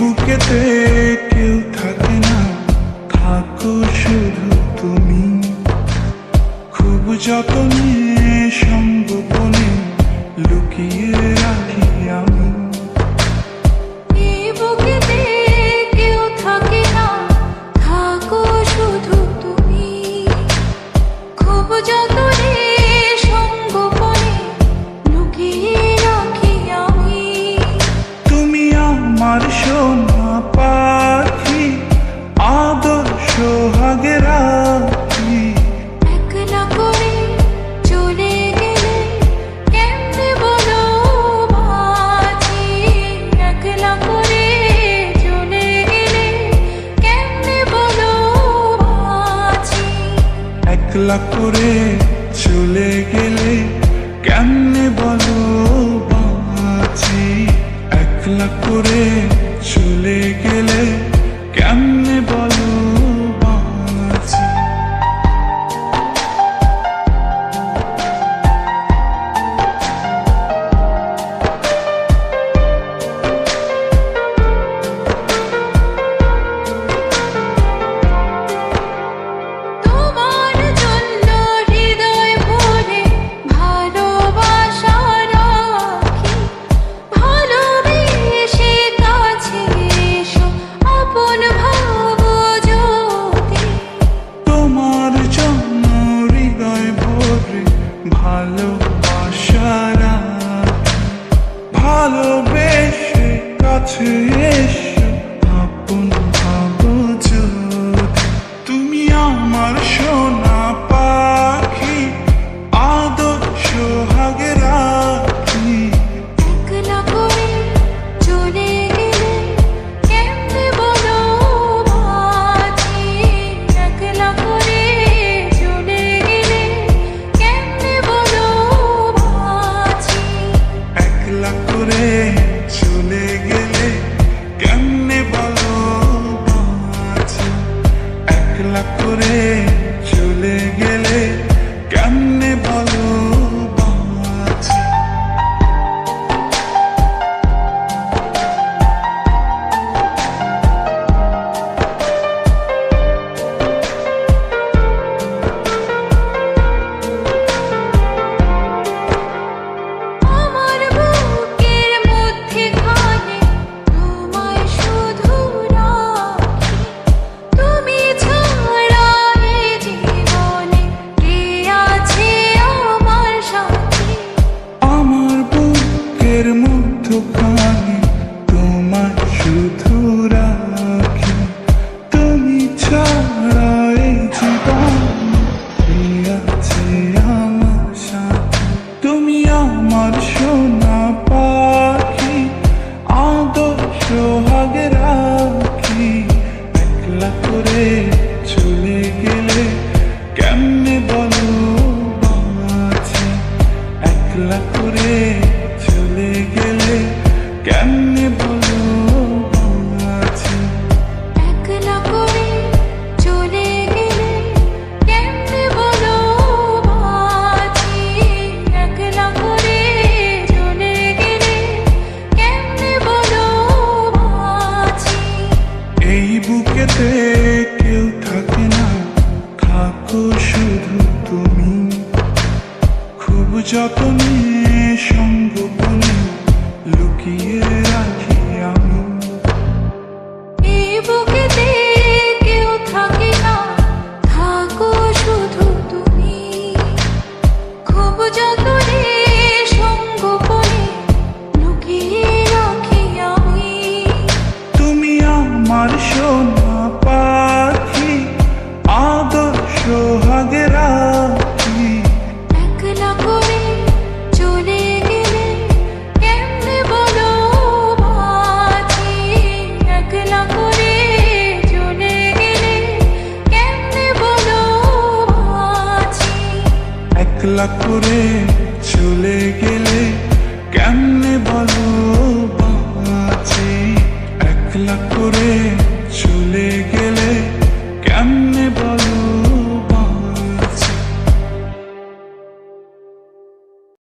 বুকেতে কেউ থাকে না, থাকো শুধু তুমি। খুব যতনে সঙ্গোপনে লুকিয়ে রাখি আমি। বুকেতে কেউ থাকে না, থাকো শুধু তুমি। খুব যতনে সঙ্গোপনে লুকিয়ে রাখি আমি। তুমি আমার সোনা পাখি, আদর সোহাগে রাখি। একলা করে চলে গেলে কেমনে বলো বাঁচি। একলা করে চলে গেলে কেমনে বলো বাঁচি। একলা করে চলে গেলে কেমনে বলো বাঁচি। একলা করে চলে গেলে কেমনে বলো বাঁচি। তোমার জন্য হৃদয় ভরে ভালোবাসা রাখি। ভালোবেসে কাছে এসো, আপন ভাবো যদি। তোমার জন্য হৃদয় ভরে ভালোবাসা রাখি। ভালোবেসে কাছে এসো, আপন ভাবো যদি। তুমি আমার সোনা পাখি, আদর সোহাগে রাখি। একলা করে চলে গেলে কেমনে বলো বাঁচি। একলা করে চলে গেলে কেমনে বলো বাঁচি। একলা করে চলে গেলে কেমনে বলো বাঁচি। একলা করে চলে গেলে কেমনে বলো বাঁচি। আমার বুকের মধ্যেখানে তোমায় শুধু রাখি। তুমি ছাড়া এ জীবনে কে আছে আমার সাথী। আমার বুকের মধ্যখানে তোমায় শুধু রাখি। তুমি ছাড়া এই জীবনে কে আছে আমার সাথে। তুমি আমার সোনা পাখি, আদর সোহাগে রাখি। একলা করে চলে গেলে কেমনে বলো বাঁচি। একলা করে চলে গেলে কেমনে বলো বাঁচি। একলা করে চলে গেলে কেমনে বলো বাঁচি। একলা করে চলে গেলে কেমনে বলো বাঁচি। এই বুকেতে কেউ থাকে না, থাকো শুধু তুমি। খুব যতনে সঙ্গোপনে লুকিয়ে রাখি আমি। এই বুকেতে কেউ থাকে না, থাকো শুধু তুমি। খুব যতনে সঙ্গোপনে লুকিয়ে রাখি আমি। তুমি আমার সোনা পাখি, আদর সোহাগে রাখি। একলা করে চলে গেলে কেমনে বলো বাঁচি। একলা করে চলে গেলে কেমনে বলো বাঁচি। একলা করে চলে গেলে কেমনে বলো বাঁচি। একলা করে চলে গেলে